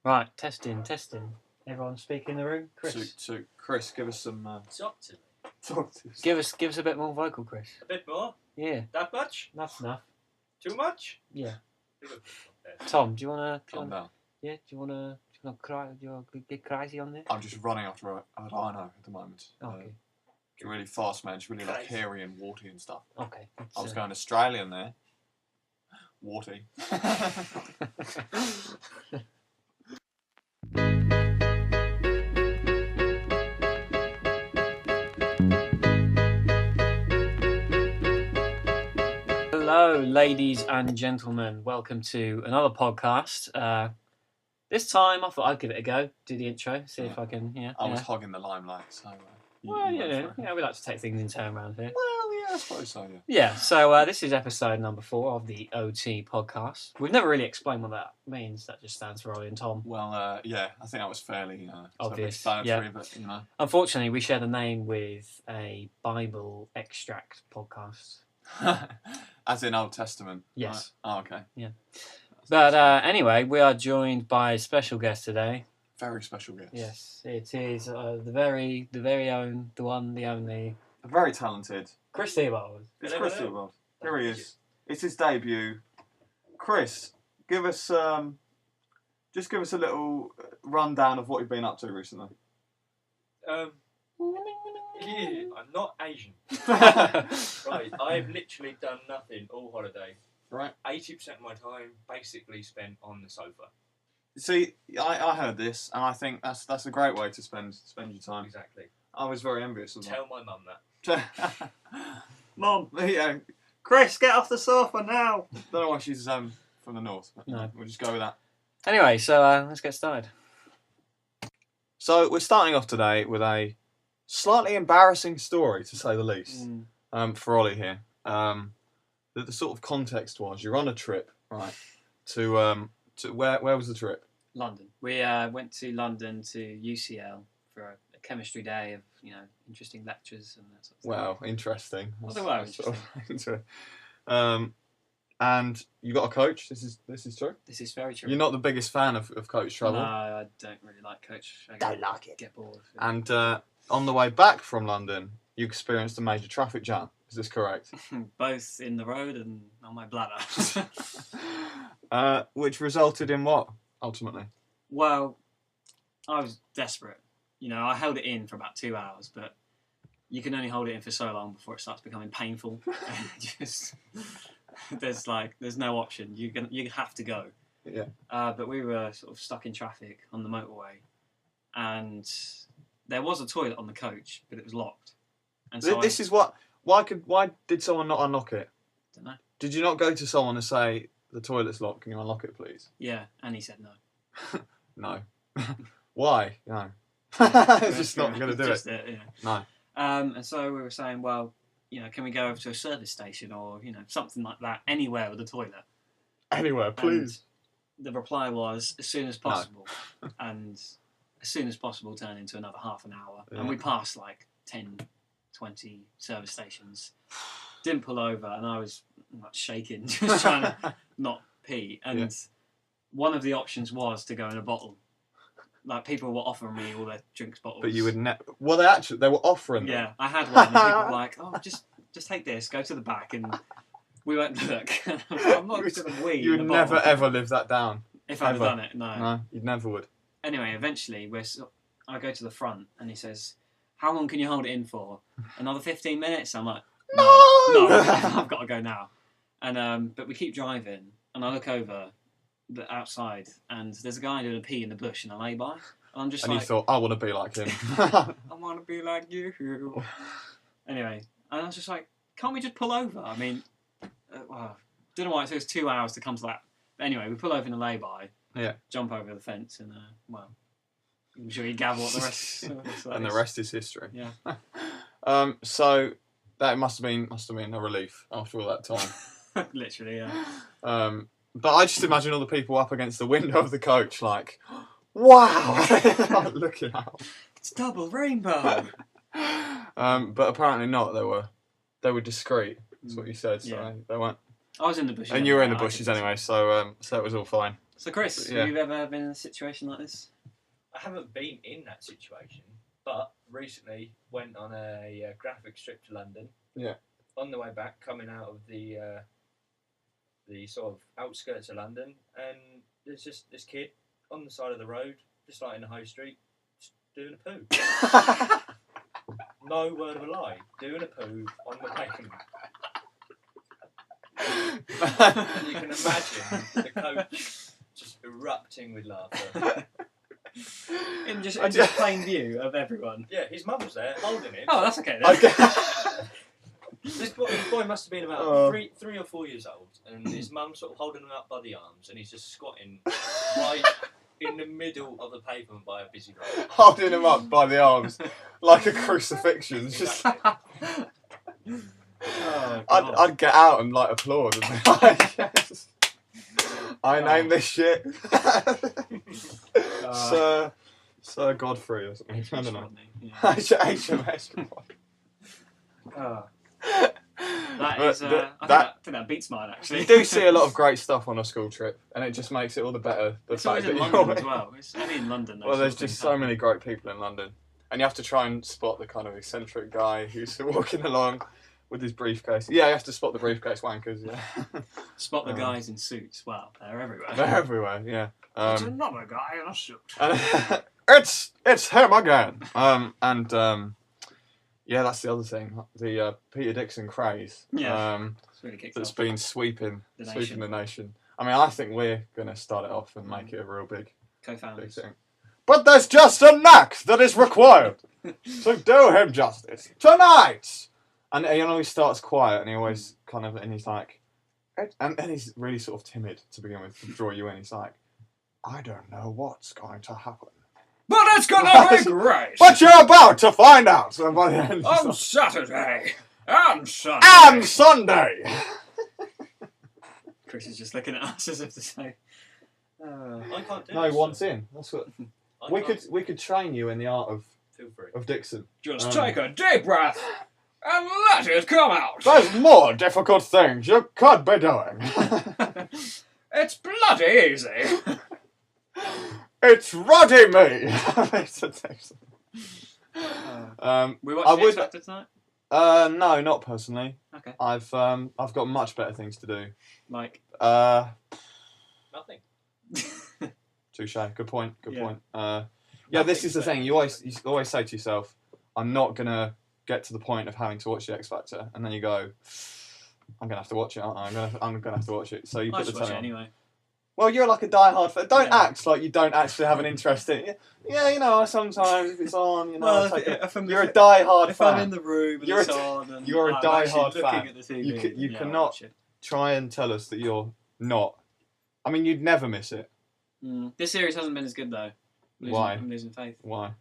Right, testing. Everyone speak in the room. Chris, So Chris, give us some. Talk to me. Talk to us. give us a bit more vocal, Chris. A bit more? Yeah, That much? that's enough. Too much? Yeah. Okay. Tom, do you wanna? Calm down. Yeah, do you wanna cry? Do you wanna get crazy on this? I'm just running after a rhino at the moment. Okay. It's really fast, man. It's really like Crazy. hairy and warty and stuff. Okay. I was going Australian there. Warty. Hello, ladies and gentlemen. Welcome to another podcast. This time, I thought I'd give it a go. Do the intro. See if I can. Yeah. I was hogging the limelight, so. Well, you went yeah, for it. yeah. We like to take things in turn around here. Well, yeah, I suppose so. Yeah. Yeah, so this is episode number 4 of the OTPodcast. We've never really explained what that means. That just stands for Ollie and Tom. Well, yeah, I think that was fairly Obvious, self-explanatory, but you know. Unfortunately, we share the name with a Bible extract podcast. As in Old Testament. Yes. Right? Oh, okay. Yeah. But anyway, we are joined by a special guest today. Very special guest. Yes, it is the very own, the one, the only, Very talented. Chris Theobald. It's Hello, Chris hello. Theobald. Here he is. It's his debut. Chris, give us just give us a little rundown of what you've been up to recently. Yeah, I'm not Asian. Right, I've literally done nothing all holiday. Right. 80% of my time basically spent on the sofa. See, I heard this, and I think that's a great way to spend your time. Exactly. I was very envious of Tell my mum that. that. Mom, yeah, Chris, get off the sofa now. Don't know why she's from the north. But No. We'll just go with that. Anyway, so let's get started. So we're starting off today with a slightly embarrassing story, to say the least, for Ollie here. The sort of context was you're on a trip, right? To where was the trip? London. We went to London to UCL for a chemistry day of interesting lectures and that sort of Wow, interesting. Well, they were interesting. And you got a coach. This is true. This is very true. You're not the biggest fan of coach travel. No, I don't really like coach. Don't like it. Get bored. And on the way back from London, you experienced a major traffic jam. Is this correct? Both in the road and on my bladder. Which resulted in what, ultimately? Well, I was desperate. I held it in for about 2 hours, but you can only hold it in for so long before it starts becoming painful. There's no option. You have to go. Yeah. But we were sort of stuck in traffic on the motorway, and there was a toilet on the coach, but it was locked. And so This is what. Why did someone not unlock it? Don't know. Did you not go to someone and say the toilet's locked? Can you unlock it, please? Yeah, and he said no. No. Why? No. It's just not going to do Just it. Yeah. No. And so we were saying, well, can we go over to a service station or something like that, anywhere with a toilet? Anywhere, please. And the reply was as soon as possible, and as soon as possible turned into another half an hour, Yeah. and we passed like 10, 20 service stations. Didn't pull over, and I was shaking, just trying to not pee. And one of the options was to go in a bottle. Like, people were offering me all their drinks bottles. But you would never. Well, they were offering them. Yeah, I had one, and people were like, "Oh, just take this, go to the back," and we went, "Look, I'm not going to wee." You would in a never bottle. ever live that down. If I'd have ever. done it, no. No, you never would. Anyway, eventually, I go to the front, and he says, "How long can you hold it in for?" Another 15 minutes. I'm like, No, I've got to go now. And but we keep driving, and I look over the outside, and there's a guy doing a pee in the bush in a lay-by. And I'm just And like, you thought, I want to be like him. I want to be like you. Anyway, and I was just like, can't we just pull over? I mean, don't know why it took us 2 hours to come to that. But anyway, we pull over in a lay-by, jump over the fence, and I'm sure you gather what the rest is. And the rest is history. Yeah. So that must have been a relief after all that time. Literally, yeah. But I just imagine all the people up against the window of the coach, like, wow, like, looking out. It's double rainbow. But apparently not. They were discreet. That's what you said. So Yeah. they weren't. I was in the bushes. And you were in the bushes anyway, so it was all fine. So, Chris, Yeah. have you ever been in a situation like this? I haven't been in that situation, but recently went on a graphic trip to London. Yeah. On the way back, coming out of the sort of outskirts of London, and there's just this kid on the side of the road, just like in the high street, just doing a poo. No word of a lie, doing a poo on the pavement. And you can imagine the coach just erupting with laughter. In just plain view of everyone. Yeah, his mum was there holding him. Oh, that's okay then. This boy must have been about 3 or 4 years old, and his mum sort of holding him up by the arms, and he's just squatting right in the middle of the pavement by a busy road. Holding him up by the arms like a crucifixion. Just, Oh, I'd get out and like applaud and be like, yes, I named this shit. Sir Godfrey or something. I don't know. HMS. That is, I think that beats mine actually. You do see a lot of great stuff on a school trip, and it just makes it all the better. It's always in London as well. It's only in London. Well, there's just so many great people in London, and you have to try and spot the kind of eccentric guy who's walking along with his briefcase. Yeah, you have to spot the briefcase wankers. Yeah. Spot the guys in suits. Wow, they're everywhere. They're everywhere. Yeah. It's another guy in a suit. It's him again. Yeah, that's the other thing. The Peter Dixon craze. Yeah. It's really kicked That's off. been sweeping The the nation. I mean, I think we're going to start it off and make it a real big Co-founders. thing. But there's just a knack that is required to do him justice tonight. And he always starts quiet, and he always kind of, and he's like, and he's really sort of timid to begin with, to draw you in. He's like, I don't know what's going to happen. But it's gonna be great! But you're about to find out. And by the end, On Saturday and Sunday. and Sunday. Chris is just looking at us as if to say, I can't do No, this. once in. That's what I we can't. we could train you in the art Feel free. of Dixon. just take a deep breath and let it come out. There's more difficult things you could be doing. It's bloody easy. It's Roddy me. We I watching would- X Factor tonight? No, not personally. Okay. I've got much better things to do. Like, Nothing. Touche. Good point. Good Yeah. point. Yeah, this is the thing. You always say to yourself, "I'm not gonna get to the point of having to watch the X Factor," and then you go, "I'm gonna have to watch it. Aren't I? I'm gonna have to watch it." So you I put the just watch it telly on. anyway. Well, you're like a diehard fan. Don't Yeah. act like you don't actually have an interest in it. Yeah, you know, sometimes if it's on, you know, Well, I'll take it. if I'm- You're a diehard If fan. I'm in the room and You're it's a- on, and you're a I'm diehard actually fan. looking at the TV, You I'll cannot watch it. try and tell us that you're not. I mean, you'd never miss it. This series hasn't been as good though. Why? I'm losing faith. Why?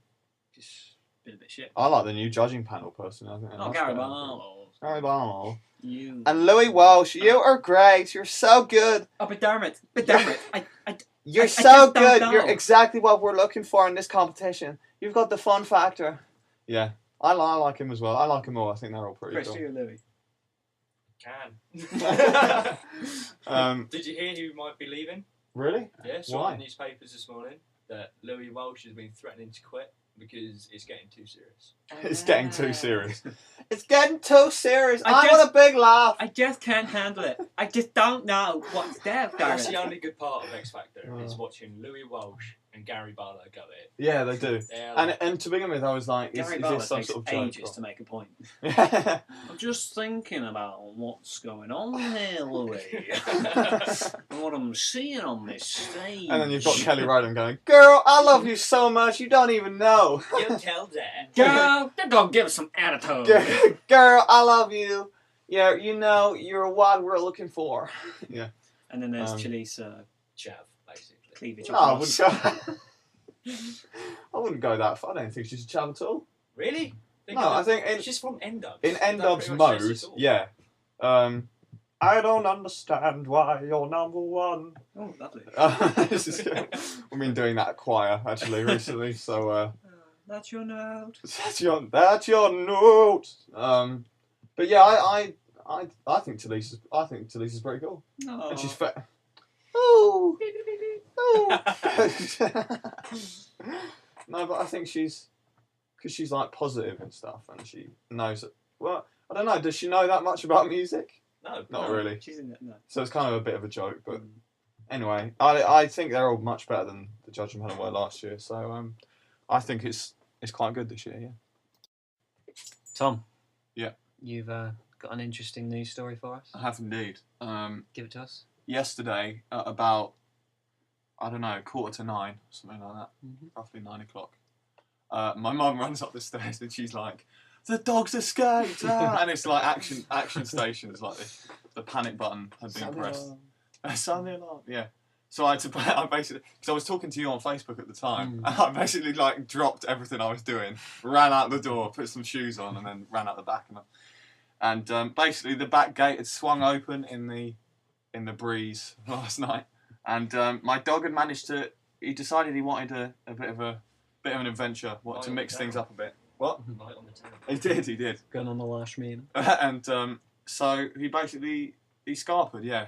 Just been a bit shit. I like the new judging panel personally. I think they're Oh, much Gary better. Barlow. Gary Barlow. You. And Louis Walsh, you are great. You're so good. Oh, but damn it. But damn it. You're I so just don't good. know. You're exactly what we're looking for in this competition. You've got the fun factor. Yeah, I like him as well. I like them all. I think they're all pretty Chris, cool. you and Louis. Can. Did you hear who might be leaving? Really? Yeah, saw Why? in the newspapers this morning that Louis Walsh has been threatening to quit because it's getting too serious. It's getting too serious. It's getting too serious. I I just- want a big laugh. I just can't handle it. I just don't know what's there. That's the only good part of X Factor Oh. is watching Louis Walsh and Gary Barlow go at it. Yeah, they do. They're And like, and to begin with, I was like, is Gary Barlow this some takes sort of joke? ages to make a point. Yeah. I'm just thinking about what's going on here, Louis. And what I'm seeing on this stage. And then you've got Kelly Rowland going, "Girl, I love you so much, you don't even know." you tell Dad. Girl, they're gonna give us some attitude. Girl, I love you. Yeah, you know, you're what we're looking for. Yeah. And then there's Um, Chalice Chav, basically. cleavage. No, I of wouldn't Ross. go. I wouldn't go that far. I don't think she's a chav at all. Really? No, I think in she's from N-Dubs. in That N-Dubs pretty much says mode, it all. yeah. I don't understand why you're number one. Oh, lovely. This is good. We've been doing that at choir actually recently, so That's your note. that's your note. But yeah, I think Talise is pretty cool. No. And she's Oh, oh. No, but I think because she's like positive and stuff, and she knows that. Well, I don't know. Does she know that much about music? No, Not really. She's in it. No. So it's kind of a bit of a joke, but anyway, I think they're all much better than the Judgment Panel were last year. So I think it's quite good this year. Yeah. Tom. Yeah. You've got an interesting news story for us. I have indeed. Give it to us. Yesterday at about 9:15, something like that, roughly 9 o'clock. My mum runs up the stairs and she's like, "The dog's escaped!" And it's like action stations, like the panic button had been pressed. Sound the alarm. Yeah. So I basically, because I was talking to you on Facebook at the time, and I basically like dropped everything I was doing, ran out the door, put some shoes on, and then ran out the back. And basically the back gate had swung open in the breeze last night, and my dog had managed to. He decided he wanted a bit of an adventure, wanted to mix things up a bit. What? Light on the town. He did. Going on the lash mean. And so he scarpered. Yeah,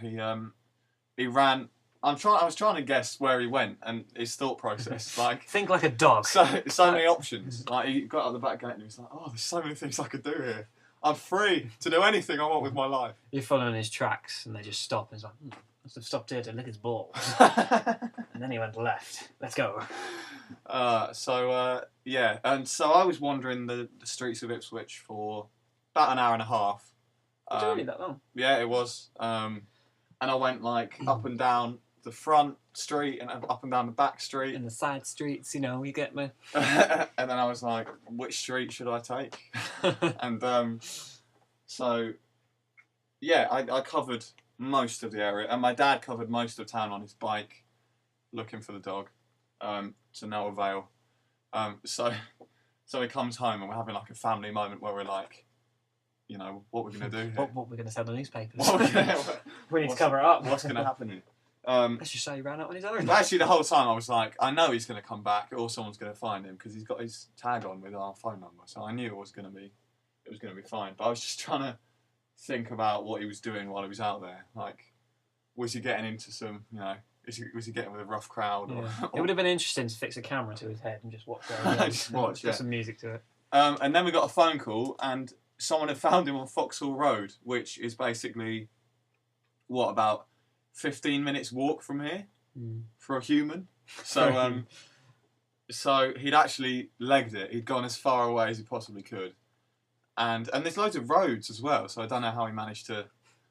he ran. I was trying to guess where he went and his thought process. Like Think like a dog. so many options. Like he got out the back gate and he was like, "Oh, there's so many things I could do here. I'm free to do anything I want with my life." You're following his tracks and they just stop and it's like, must have stopped here to lick his balls. And then he went left. Let's go. Yeah, and so I was wandering the streets of Ipswich for about an hour and a half. Was it really that long? Yeah, it was. And I went like up and down the front street and up and down the back street. In the side streets, you get me. And then I was like, which street should I take? And so, yeah, I covered most of the area. And my dad covered most of town on his bike looking for the dog, to no avail. So he comes home and we're having like a family moment where we're like, what we're going to do here. What we're going to sell the newspapers. We need to What's- cover it up. What's going to happen here? Let's just say he ran out on his own. But actually, the whole time I was like, I know he's going to come back, or someone's going to find him because he's got his tag on with our phone number. So I knew it was going to be fine. But I was just trying to think about what he was doing while he was out there. Like, was he getting into some, was he getting with a rough crowd? Or, Yeah. It would have been interesting to fix a camera to his head and just watch where he goes. Just watch, Put yeah. some music to it. And then we got a phone call, and someone had found him on Foxhall Road, which is basically about 15 minutes walk from here for a human. So so he'd actually legged it. He'd gone as far away as he possibly could. And there's loads of roads as well, so I don't know how he managed to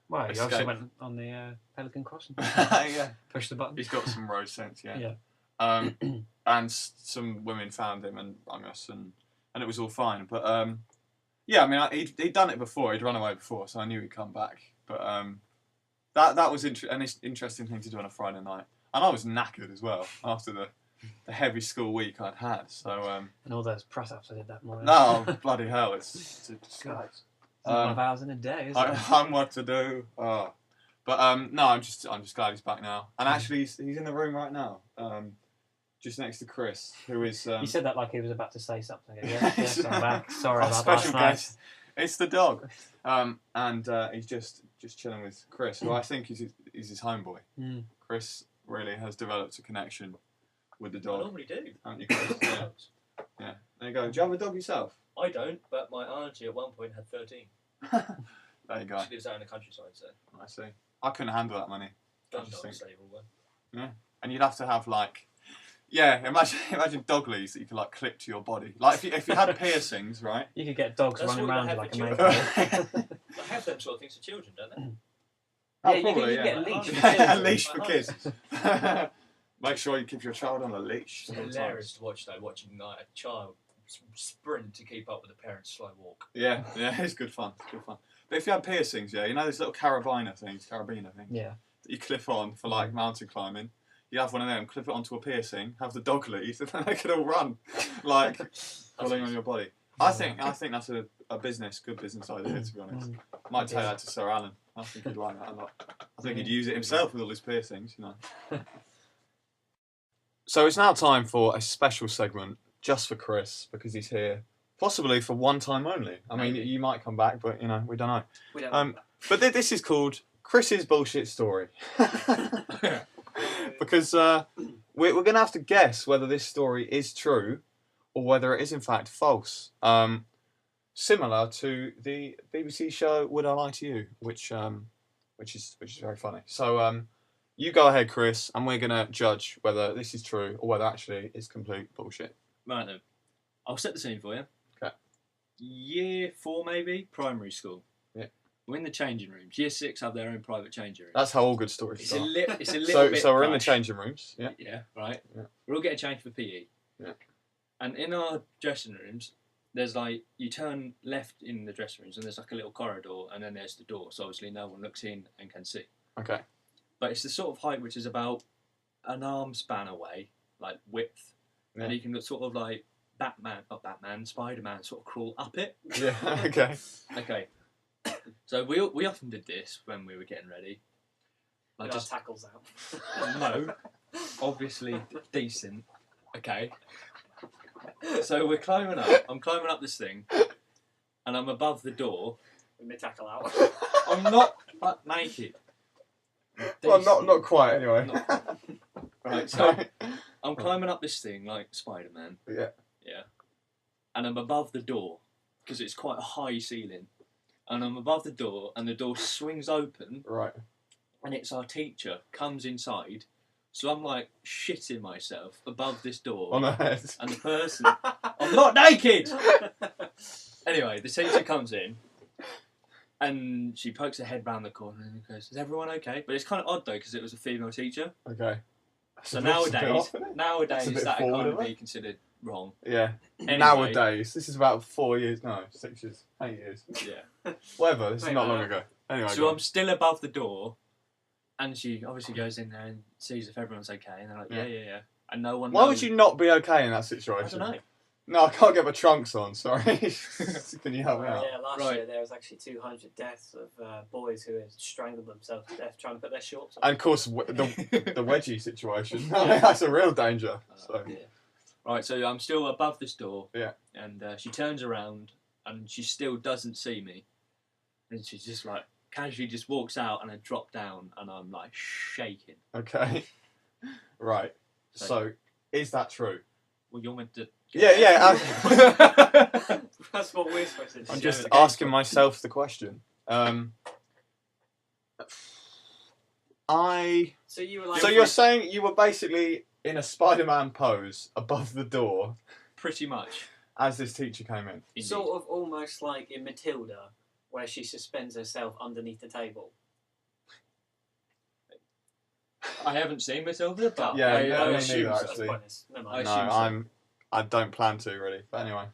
Well, he escape. obviously went on the Pelican Crossing. Yeah. Push the button. He's got some road sense, yeah. Yeah. And some women found him and rung us, and it was all fine. But yeah, I mean, he'd done it before. He'd run away before, so I knew he'd come back. But that was an interesting thing to do on a Friday night. And I was knackered as well after the heavy school week I'd had. So And all those press-ups I did that morning. no, bloody hell, it's a disgrace. 5 hours in a day, isn't it? I'm what to do. Oh. But no, I'm just glad he's back now. And actually, he's in the room right now, just next to Chris, who is. You said that like he was about to say something. Yes, I'm back. Sorry our about special last night. guest. It's the dog, and he's just chilling with Chris, who I think is his homeboy. Mm. Chris really has developed a connection with the I dog, normally do. haven't you, Chris? Yeah. There you go. Do you have a dog yourself? I don't, but my auntie at one point had 13. There you go. She lives out in the countryside, so I see. I couldn't handle that many. gun just dog think- stable one. Yeah. And you'd have to have like, yeah, imagine dog leads that you could like clip to your body. Like if you had piercings, right? You could get dogs That's running what around I you have like a for maniac. They have them sort of things for children, don't they? Oh, Yeah, probably, you yeah. get a leash. A leash for kids. Make sure you keep your child on a leash. It's hilarious to watch though, watching like a child sprint to keep up with a parent's slow walk. Yeah, it's good fun. But if you had piercings, yeah, you know those little carabiner things, Yeah. that you clip on for like mountain climbing. You have one of them, clip it onto a piercing, have the dog lead, and then they can all run, like pulling on your body. I think that's a good business idea, to be honest. Might tell that to Sir Alan. I think he'd like that a lot. I think he'd use it himself with all his piercings, So it's now time for a special segment just for Chris, because he's here, possibly for one time only. I mean, you might come back, but we don't know. We don't But this is called Chris's Bullshit Story. because we're going to have to guess whether this story is true or whether it is in fact false. Similar to the BBC show Would I Lie to You, which is very funny. So you go ahead, Chris, and we're going to judge whether this is true or whether actually it's complete bullshit. Right then. I'll set the scene for you. Okay. Year 4 maybe, primary school. Yeah. We're in the changing rooms. Year 6 have their own private changing room. That's how all good stories It's start. it's a little bit So we're in the rush. changing rooms. Yeah. Yeah, right. Yeah. We're all getting changed for PE. Yeah. And in our dressing rooms, there's like, you turn left in the dressing rooms and there's like a little corridor and then there's the door. So obviously no one looks in and can see. Okay. But it's the sort of height which is about an arm span away, like width. Yeah. And you can sort of like Spider-Man sort of crawl up it. Yeah. Okay. Okay. So we often did this when we were getting ready. Like Just just tackles out. no, obviously decent. Okay. So we're climbing up. I'm climbing up this thing, and I'm above the door. With my tackle out. I'm not butt naked. Well, Decent. not quite anyway. Right. So I'm climbing up this thing like Spider-Man. Yeah. Yeah. And I'm above the door because it's quite a high ceiling. And I'm above the door, and the door swings open, Right. and it's our teacher comes inside. So I'm like shitting myself above this door, On her head. and the person, I'm not naked. Anyway, the teacher comes in, and she pokes her head round the corner and goes, "Is everyone okay?" But it's kind of odd though because it was a female teacher. Okay. So That's a bit nowadays, off, isn't it? nowadays It's a bit that forward, kind of isn't be it? considered wrong. Yeah. Anyway, Nowadays, this is about 4 years. No, 6 years, 8 years. Yeah. Whatever. This is Wait, not long no. ago. Anyway. So go I'm still above the door, and she obviously goes in there and sees if everyone's okay, and they're like, Yeah. yeah. And no one on. Why knows. would you not be okay in that I situation? don't know. No, I can't get my trunks on. Sorry. Can you help me out? Yeah, last Right. year there was actually 200 deaths of boys who had strangled themselves to death trying to put their shorts on. And of course, the wedgie situation. That's a real danger. So. Yeah. Right, so I'm still above this door. Yeah. And she turns around, and she still doesn't see me. And she just like casually just walks out, and I drop down, and I'm like shaking. Okay. Right. So, is that true? Well, you're meant to. Yeah. That's what we're supposed to do. I'm just the asking myself the question. So you were like. So you're saying you were basically in a Spider-Man pose above the door Pretty much. as this teacher came in. Indeed. Sort of almost like in Matilda, where she suspends herself underneath the table. I haven't seen Matilda, but Yeah, I, yeah, I me assume neither, so. That's actually. pointless. Never I mind. No, assume so. I don't plan to really. But anyway,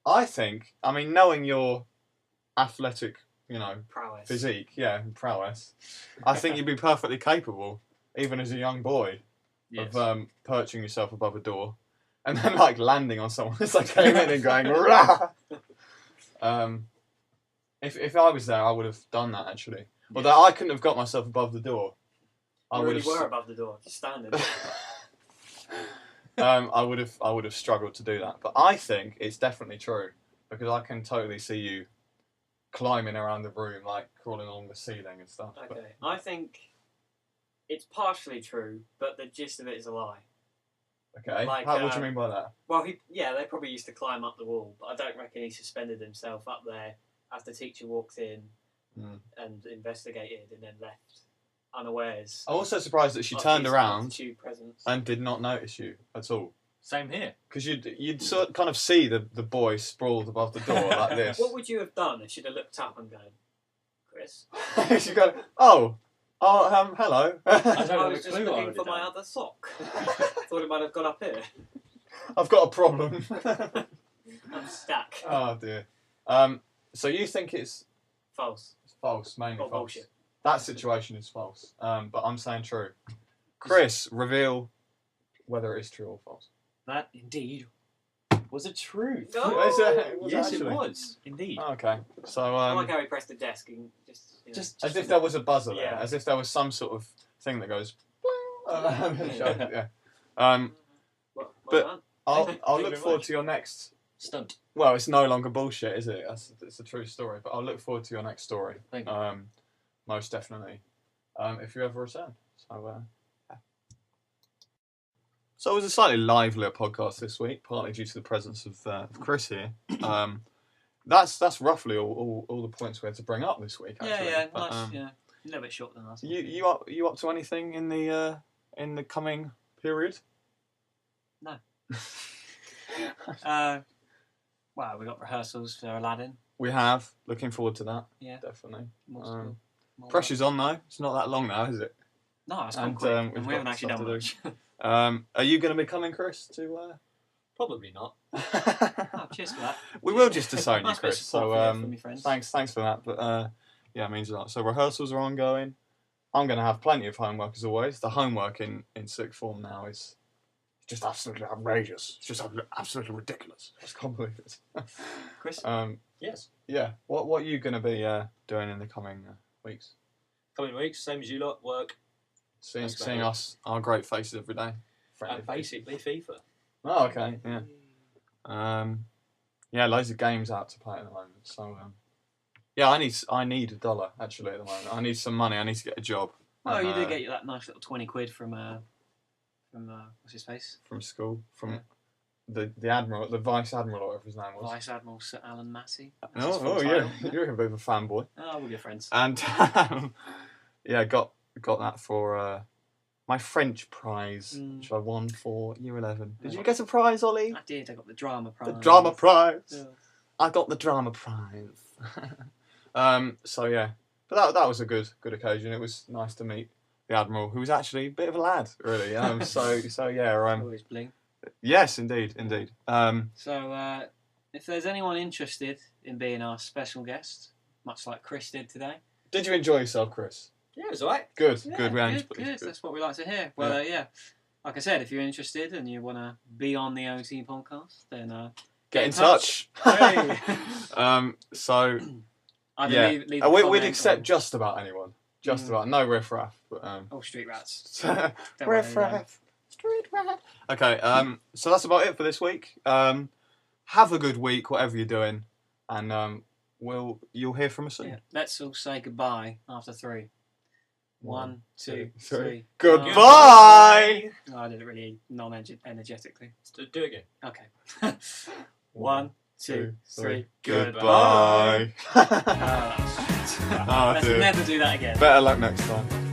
I think. I mean, knowing your athletic, Prowess. physique, prowess, I think you'd be perfectly capable, even as a young boy, Yes. of perching yourself above a door, and then like landing on someone as they came in and going rah. If I was there, I would have done that actually. Although I couldn't have got myself above the door. I You would really have. were above the door, just standing. I would have struggled to do that. But I think it's definitely true because I can totally see you climbing around the room, like crawling along the ceiling and stuff. But- Okay, I think it's partially true, but the gist of it is a lie. okay. Like, what do you mean by that? Well, they probably used to climb up the wall, but I don't reckon he suspended himself up there as the teacher walked in and investigated and then left unawares. I'm also surprised that she of turned his around multitude presence. and did not notice you at all. Same here. Because you'd sort of kind of see the boy sprawled above the door like this. What would you have done if she'd have looked up and gone, Chris? She'd go, hello. I I don't have a was just clue what I looking would for have my done. other sock. Thought it might have gone up here. I've got a problem. I'm stuck. Oh dear. So you think it's False. false, mainly Or false. bullshit. That situation is false. But I'm saying true. Chris, reveal whether it is true or false. That indeed was a truth. No! Is it- was Yes, actually? it was indeed. Oh, okay. So I like how he pressed the desk and just. Just as if there was a buzzer there, Yeah. as if there was some sort of thing that goes. Yeah. Well but- done. I'll Thank look you very forward much. to your next. stunt. Well, it's no longer bullshit, is it? It's a true story. But I'll look forward to your next story. Thank you. Most definitely. If you ever return. So, yeah. So it was a slightly livelier podcast this week, partly due to the presence of Chris here. That's roughly all the points we had to bring up this week. Actually. Yeah, But, nice. Yeah, a little bit shorter than last week. You up to anything in the coming period? No. Well, we got rehearsals for Aladdin. We have. Looking forward to that. Yeah, Definitely. more school. More Pressure's on though. It's not that long now, is it? No, it's gone And, quick. we've And we got haven't actually stuff done to much. Are you going to be coming, Chris? To Probably not. Oh, cheers for that. we will just disown you, Nice bit of Chris. support So from your friends. thanks for that. But yeah, it means a lot. So rehearsals are ongoing. I'm going to have plenty of homework as always. The homework in sixth form now is just absolutely outrageous. It's just absolutely ridiculous. I just can't believe it. Chris? Yes. Yeah. What are you going to be doing in the coming weeks? Coming weeks, same as you lot, work. Seeing That's about it. us, our great faces every day. Basically FIFA. Oh, okay. Yeah. Yeah, loads of games out to play at the moment. So, yeah, I need $1 actually at the moment. I need some money. I need to get a job. Oh, And, you did get you that nice little 20 quid from what's his face? from school from Yeah. the admiral, the vice admiral, or whatever his name was. Vice Admiral Sir Alan Massey. That's his full Oh yeah, title. you're a bit of a fanboy. Oh, we're good friends. And yeah, got that for my French prize, which I won for Year 11. Did you get a prize, Ollie? I did. I got the drama prize. The drama prize. Yeah. I got the drama prize. So yeah, but that was a good occasion. It was nice to meet the admiral, who was actually a bit of a lad, really. So yeah. Always bling. Yes, indeed. So, if there's anyone interested in being our special guest, much like Chris did today, Did you enjoy yourself, Chris? Yeah, it's alright. Good. yeah, Good. good. That's what we like to hear. Well, yeah, like I said, if you're interested and you want to be on the OT podcast, then Get in touch. Hey. So Either yeah, leave a we'd comment accept or- just about anyone. Just about. No riffraff. But Oh, street rats. Don't worry, riffraff. Street rat. Okay. So that's about it for this week. Have a good week, whatever you're doing, and you'll hear from us soon. Yeah. Let's all say goodbye after 3. 1, 2, 3. Goodbye. Oh, I did it really non-energetically. Do it again. Okay. 1, 2, 3. Goodbye. Oh, that's shit. Oh, Let's dear. never do that again. Better luck next time.